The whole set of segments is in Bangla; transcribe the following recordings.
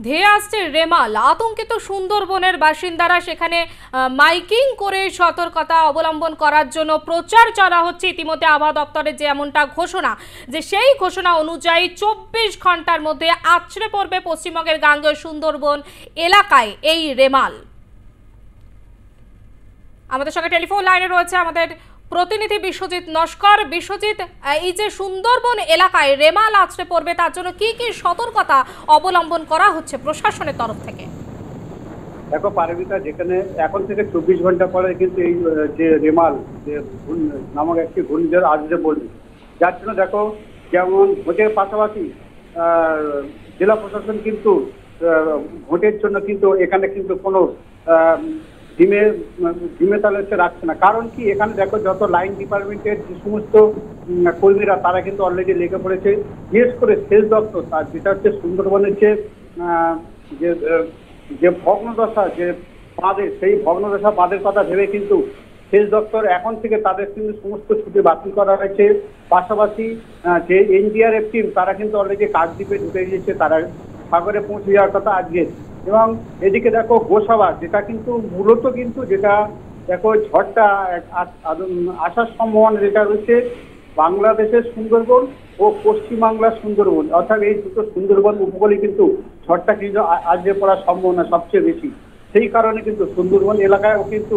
ধেয়ে আসছে রেমাল, আতঙ্কিত সুন্দরবনের বাসিন্দারা। সেখানে মাইকিং করে সতর্কতা অবলম্বন করার জন্য প্রচার চলা হচ্ছে। ইতিমধ্যে আবহাওয়া দপ্তরের যে এমনটা ঘোষণা, যে সেই ঘোষণা অনুযায়ী 24 ঘন্টার মধ্যে আছড়ে পড়বে পশ্চিমবঙ্গের গাঙ্গেয় সুন্দরবন এলাকায় এই রেমাল। আমাদের সঙ্গে টেলিফোন লাইনে রয়েছে আমাদের প্রতিনিধি বিশ্বজিৎ নস্কর। বিশ্বজিৎ, এই যে সুন্দরবন এলাকায় রেমাল আছড়ে পড়বে, তার জন্য কি কি সতর্কতা অবলম্বন করা হচ্ছে প্রশাসনের তরফ থেকে? দেখো পারবিতা, যেখানে এখন থেকে 24 ঘন্টা পরে কিন্তু এই যে রেমাল যে নামক একটি ঘূর্ণিঝড় আসবে বলবে, যার জন্য দেখো যেমন ভোটের পাশাপাশি জেলা প্রশাসন কিন্তু ভোটের জন্য কিন্তু এখানে কিন্তু কোনো ধিমে তালে রাখছে না। কারণ কি, এখানে দেখো যত লাইন ডিপার্টমেন্টের যে সমস্ত কর্মীরা তারা কিন্তু অলরেডি লেগে পড়েছে। বিশেষ করে সেচ দপ্তর, তার যেটা হচ্ছে সুন্দরবনের যে যে ভগ্নদশা যে বাঁধের, সেই ভগ্নদশা বাঁধের কথা ভেবে কিন্তু সেচ দপ্তর এখন থেকে তাদের কিন্তু সমস্ত ছুটি বাতিল করা হয়েছে। পাশাপাশি যে এনডিআরএফ টিম তারা কিন্তু অলরেডি কাকদ্বীপে ঢুকে গিয়েছে, তারা সাগরে পৌঁছে যাওয়ার কথা আজকে। এবং এদিকে দেখো গোসাবা, যেটা কিন্তু মূলত কিন্তু যেটা দেখো ঝড়টা আসার সম্ভাবনা যেটা রয়েছে বাংলাদেশের সুন্দরবন ও পশ্চিমবাংলার সুন্দরবন, অর্থাৎ এই দুটো সুন্দরবন উপকূলে কিন্তু ঝড়টা কিন্তু আসবে পড়ার সম্ভাবনা সবচেয়ে বেশি। সেই কারণে কিন্তু সুন্দরবন এলাকায়ও কিন্তু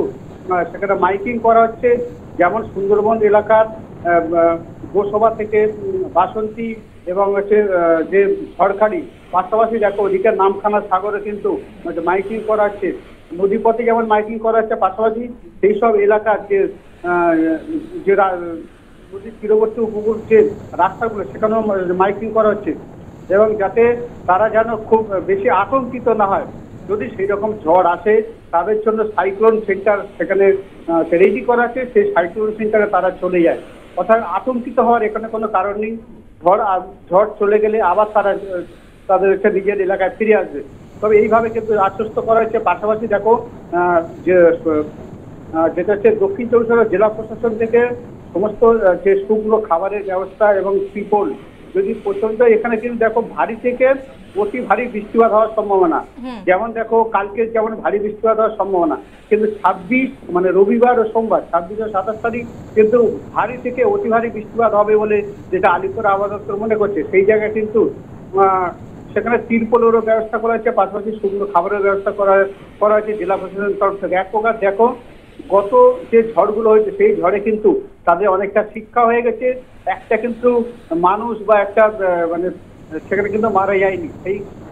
সেখানে মাইকিং করা হচ্ছে। যেমন সুন্দরবন এলাকার গোসভা থেকে বাসন্তী এবং হচ্ছে যে সরকারি, পাশাপাশি দেখো ওদিকে নামখানা সাগরে কিন্তু মাইকিং করা হচ্ছে। নদীপথে যেমন মাইকিং করা হচ্ছে, পাশাপাশি সেই সব এলাকার যে নদীর তীরবর্তী উপকূল যে রাস্তাগুলো সেখানেও মাইকিং করা হচ্ছে, এবং যাতে তারা যেন খুব বেশি আতঙ্কিত না হয়। যদি সেই রকম ঝড় আসে তাদের জন্য সাইক্লোন সেন্টার সেখানে রেডি করা আছে, সেই সাইক্লোন সেন্টারে তারা চলে যায়। অর্থাৎ আতঙ্কিত হওয়ার এখানে কোনো কারণ নেই। ঝড় চলে গেলে আবার তারা তাদের নিজের এলাকায় ফিরে আসবে। তবে এইভাবে কিন্তু আশ্বস্ত করা হয়েছে। পাশাপাশি দেখো যেটা হচ্ছে দক্ষিণ চব্বিশ পরগনা জেলা প্রশাসন থেকে সমস্ত যে শুকনো খাবারের ব্যবস্থা এবং ত্রিপল, যদি প্রচন্ড এখানে কিন্তু দেখো ভারী থেকে অতি ভারী বৃষ্টিপাত হওয়ার সম্ভাবনা। যেমন দেখো কালকে যেমন ভারী বৃষ্টিপাত হওয়ার সম্ভাবনা, কিন্তু 26 মানে রবিবার ও সোমবার 26 ও 27 তারিখ কিন্তু ভারী থেকে অতি ভারী বৃষ্টিপাত হবে বলে যেটা আলিপুর আবহাওয়া দপ্তর মনে করছে। সেই জায়গায় কিন্তু সেখানে তিরপলেরও ব্যবস্থা করা হয়েছে, পাশাপাশি শুকনো খাবারের ব্যবস্থা করা হয়েছে জেলা প্রশাসনের তরফ থেকে। এক প্রকার দেখো গত যে ঝড়গুলো হয়েছে সেই ঝড়ে কিন্তু তাদের অনেকটা শিক্ষা হয়ে গেছে। একটা কিন্তু মানুষ বা একটা মানে সেখানে কিন্তু মারা যায়নি,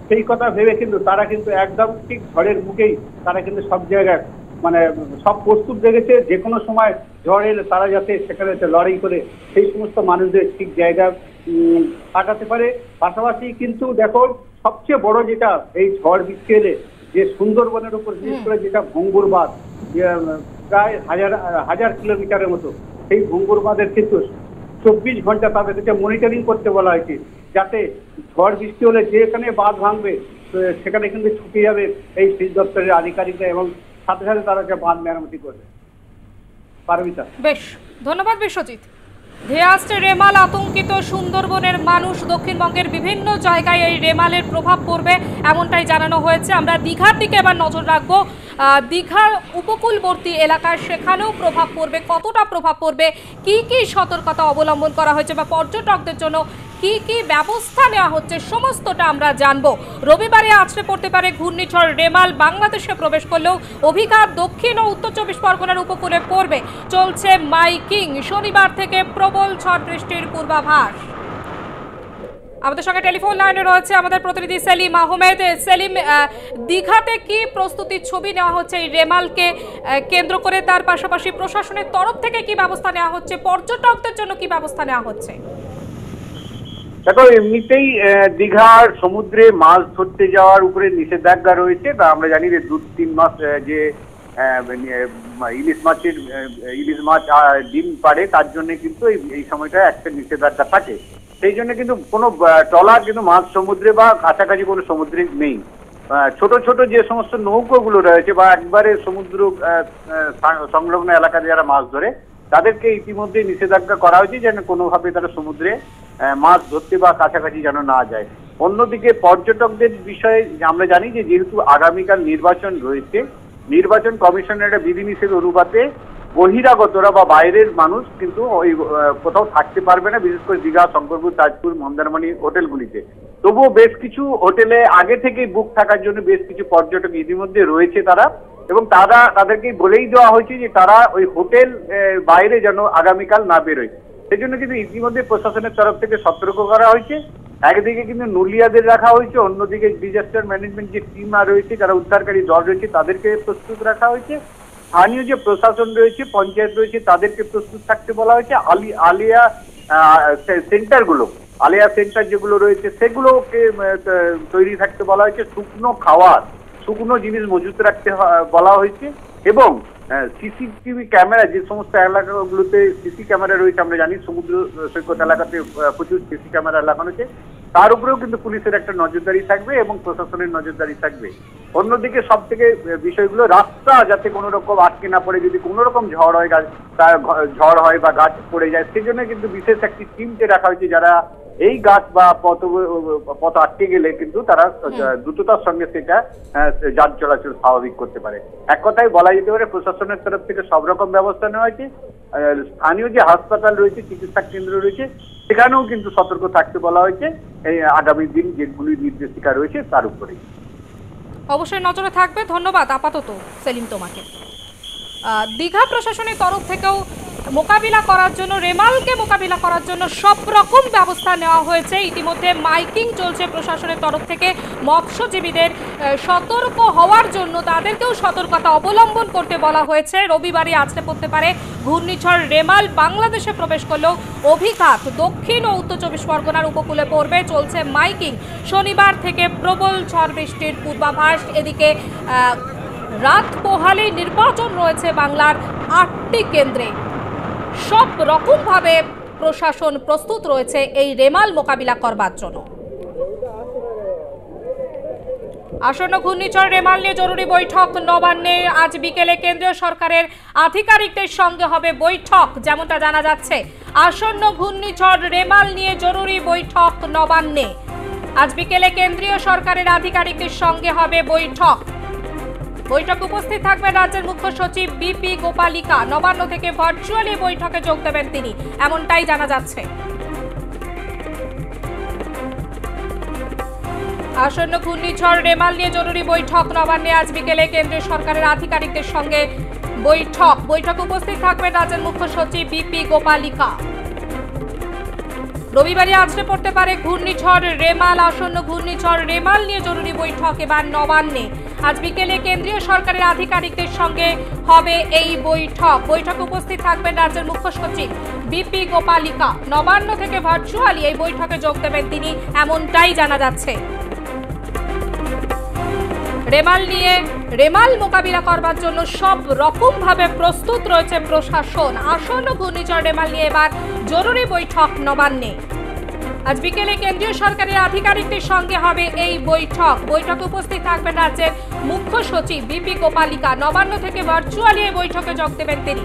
সেই কথা ভেবে কিন্তু তারা কিন্তু একদম ঠিক ঝড়ের মুখেই তারা কিন্তু সব জায়গায় মানে সব প্রস্তুত রেখেছে। যে কোনো সময় ঝড় এলে তারা যাতে সেখানে লড়াই করে সেই সমস্ত মানুষদের ঠিক জায়গা কাটাতে পারে। পাশাপাশি কিন্তু দেখো সবচেয়ে বড় যেটা এই ঝড় বৃষ্টি এলে যে সুন্দরবনের উপর বিশেষ করে যেটা ভঙ্গুর বাঁধ, প্রায় হাজার কিলোমিটারের মতো, সেই ভঙ্গুর বাঁধের কিন্তু 24 ঘন্টা তাদেরকে মনিটরিং করতে বলা হয়েছে, যাতে ঝড় বৃষ্টি হলে যেখানে বাঁধ ভাঙবে সেখানে কিন্তু ছুটে যাবে এই সেচ দপ্তরের আধিকারিকরা, এবং সাথে সাথে তারা বাঁধ মেরামতি করবে। পারমিতা, বেশ, ধন্যবাদ বিশ্বজিৎ। ধেয়ে আসছে রেমাল, আতঙ্কিত সুন্দরবনের মানুষ। দক্ষিণবঙ্গের বিভিন্ন জায়গায় এই রেমালের প্রভাব পড়বে এমনটাই জানানো হয়েছে। আমরা দীঘার দিকে এবার নজর রাখবো। দীঘার উপকূলবর্তী এলাকায় সেখানেও প্রভাব পড়বে। কতটা প্রভাব পড়বে, কি কি সতর্কতা অবলম্বন করা হয়েছে বা পর্যটকদের জন্য কি কি ব্যবস্থা নেওয়া হচ্ছে, সমস্তটা আমরা জানবো। রবিবারে আছড়ে পড়তে পারে ঘূর্ণিঝড় রেমাল। বাংলাদেশে প্রবেশ করলেও অভিঘাত দক্ষিণ ও উত্তর 24 পরগনার উপকূলে পড়বে। চলছে মাইকিং। শনিবার থেকে প্রবল ঝড় বৃষ্টির পূর্বাভাস। আমাদের সঙ্গে টেলিফোন লাইনে রয়েছে আমাদের প্রতিনিধি সেলিম আহমেদ। সেলিম, দীঘাতে কি প্রস্তুতির ছবি নেওয়া হচ্ছে এই রেমালকে কেন্দ্র করে? তার পাশাপাশি প্রশাসনের তরফ থেকে কি ব্যবস্থা নেওয়া হচ্ছে, পর্যটকদের জন্য কি ব্যবস্থা নেওয়া হচ্ছে? দেখো এমনিতেই দীঘার সমুদ্রে মাছ ধরতে যাওয়ার উপরে নিষেধাজ্ঞা রয়েছে। তা আমরা জানি যে 2-3 মাস যে ইলিশ মাছ ডিম পাড়ে, তার জন্য কিন্তু এই সময়টা একটা নিষেধাজ্ঞা থাকে। সেই জন্য কিন্তু কোনো ট্রলার কিন্তু মাছ সমুদ্রে বা কাছাকাছি কোনো সমুদ্রে নেই। ছোট ছোট যে সমস্ত নৌকোগুলো রয়েছে বা একবারে সমুদ্র সংলগ্ন এলাকাতে যারা মাছ ধরে, তাদেরকে ইতিমধ্যে নিষেধাজ্ঞা করা হয়েছে যেন কোনোভাবে তারা সমুদ্রে মাছ ধরতে বা কাছাকাছি যেন না যায়। অন্যদিকে পর্যটকদের বিষয়ে আমরা জানি যে যেহেতু আগামীকাল নির্বাচন রয়েছে, নির্বাচন কমিশনের একটা বিধিনিষেধ অনুপাতে বহিরাগতরা বা বাইরের মানুষ কিন্তু ওই কোথাও থাকতে পারবে না, বিশেষ করে দীঘা, শঙ্করপুর, তাজপুর, মন্দারমণি হোটেলগুলিতে। তবুও বেশ কিছু হোটেলে আগে থেকেই বুক থাকার জন্য বেশ কিছু পর্যটক ইতিমধ্যে রয়েছে তারা, এবং তাদেরকে বলেই দেওয়া হয়েছে যে তারা ওই হোটেল বাইরে যেন আগামীকাল না বেরোয়। সেই জন্য কিন্তু ইতিমধ্যে প্রশাসনের তরফ থেকে সতর্ক করা হয়েছে। একদিকে কিন্তু নুলিয়াদের রাখা হয়েছে, অন্যদিকে ডিজাস্টার ম্যানেজমেন্ট যে টিম রয়েছে, যারা উদ্ধারকারী দল রয়েছে তাদেরকে প্রস্তুত রাখা হয়েছে। স্থানীয় যে প্রশাসন রয়েছে, পঞ্চায়েত রয়েছে, তাদেরকে প্রস্তুত থাকতে বলা হয়েছে। আলিয়া সেন্টারগুলো, আলিয়া সেন্টার যেগুলো রয়েছে সেগুলোকে তৈরি থাকতে বলা হয়েছে। শুকনো খাওয়ার, শুকনো জিনিস মজুত রাখতে বলা হয়েছে। এবং সিসিটিভি ক্যামেরা, যে সমস্ত এলাকাগুলোতে সিসি ক্যামেরা রয়েছে, আমরা জানি সমুদ্র সৈকত এলাকাতে প্রচুর সিসি ক্যামেরা লাগানো হয়েছে, তার উপরেও কিন্তু পুলিশের একটা নজরদারি থাকবে এবং প্রশাসনের নজরদারি থাকবে। অন্যদিকে সব থেকে বিষয়গুলো, রাস্তা যাতে কোনো রকম আটকে না পড়ে, যদি কোনো রকম ঝড় হয় বা গাছ পড়ে যায়, সেই জন্য কিন্তু বিশেষ একটি টিমকে রাখা হয়েছে, যারা এই গাছ বা পথ আটকে গেলে কিন্তু তারা দ্রুততার সঙ্গে সেটা যান চলাচল স্বাভাবিক করতে পারে। এক কথায় বলা যেতে পারে প্রশাসনের তরফ থেকে সব রকম ব্যবস্থা নেওয়া হয়েছে। স্থানীয় যে হাসপাতাল রয়েছে, চিকিৎসা কেন্দ্র রয়েছে, সেখানেও কিন্তু সতর্ক থাকতে বলা হয়েছে এই আগামী দিন যেগুলি নির্দেশিকা রয়েছে তার উপরে। অবশ্যই নজরে থাকবে। ধন্যবাদ আপাতত সেলিম তোমাকে। দীঘা প্রশাসনের তরফ থেকেও মোকাবিলা করার জন্য, রেমালকে মোকাবিলা করার জন্য সব রকম ব্যবস্থা নেওয়া হয়েছে। ইতিমধ্যে মাইকিং চলছে প্রশাসনের তরফ থেকে। মৎস্যজীবীদের সতর্ক হওয়ার জন্য তাদেরকেও সতর্কতা অবলম্বন করতে বলা হয়েছে। রবিবারই আছড়ে পড়তে পারে ঘূর্ণিঝড় রেমাল। বাংলাদেশে প্রবেশ করলেও অভিঘাত দক্ষিণ ও উত্তর চব্বিশ পরগনার উপকূলে পড়বে। চলছে মাইকিং। শনিবার থেকে প্রবল ঝড় বৃষ্টির পূর্বাভাস। এদিকে রাত পোহালে নির্বাচন রয়েছে বাংলার 8টি কেন্দ্রে। সব রকমভাবে প্রশাসন প্রস্তুত রয়েছে এই রেমাল মোকাবিলা করবার জন্য। আসন্ন ঘূর্ণিঝড় রেমাল নিয়ে জরুরি বৈঠক নবান্নে। আজ বিকেলে কেন্দ্রীয় সরকারের আধিকারিকদের সঙ্গে হবে বৈঠক, যেমনটা জানা যাচ্ছে। আসন্ন ঘূর্ণিঝড় রেমাল নিয়ে জরুরি বৈঠক নবান্নে। আজ বিকেলে কেন্দ্রীয় সরকারের আধিকারিকদের সঙ্গে হবে বৈঠক। বৈঠকে উপস্থিত থাকবেন রাজ্যের মুখ্য সচিব বিপি গোপালিকা। নবান্ন থেকে ভার্চুয়ালি বৈঠকে যোগ দেবেন তিনি, এমনটাই জানা যাচ্ছে। আসন্ন ঘূর্ণিঝড় রেমাল নিয়ে জরুরি বৈঠক নবান্নে। আজ বিকেলে কেন্দ্রীয় সরকারের আধিকারিকদের সঙ্গে বৈঠকে উপস্থিত থাকবেন রাজ্যের মুখ্য সচিব বিপি গোপালিকা। রবিবারই আছড়ে পড়তে পারে ঘূর্ণিঝড় রেমাল। আসন্ন ঘূর্ণিঝড় রেমাল নিয়ে জরুরি বৈঠক এবার নবান্নে। আজ বিকেলে কেন্দ্রীয় সরকারের আধিকারিকদের সঙ্গে হবে এই বৈঠকে উপস্থিত থাকবেন রাজ্যের মুখ্য সচিব বিপি গোপালিকা। নবান্ন থেকে ভার্চুয়ালি এই বৈঠকে যোগ দেবেন তিনি, এমনটাই জানা যাচ্ছে। রেমাল মোকাবিলা করবার জন্য সব রকম ভাবে প্রস্তুত রয়েছে প্রশাসন। আসন্ন ঘূর্ণিঝড় রেমাল নিয়ে এবার জরুরি বৈঠক নবান্নে। আজ বিকেলে কেন্দ্রীয় সরকারের আধিকারিকদের সঙ্গে হবে এই বৈঠকে উপস্থিত থাকবেন রাজ্যের মুখ্য সচিব বিপি গোপালিকা। নবান্ন থেকে ভার্চুয়ালি এই বৈঠকে যোগ দেবেন তিনি।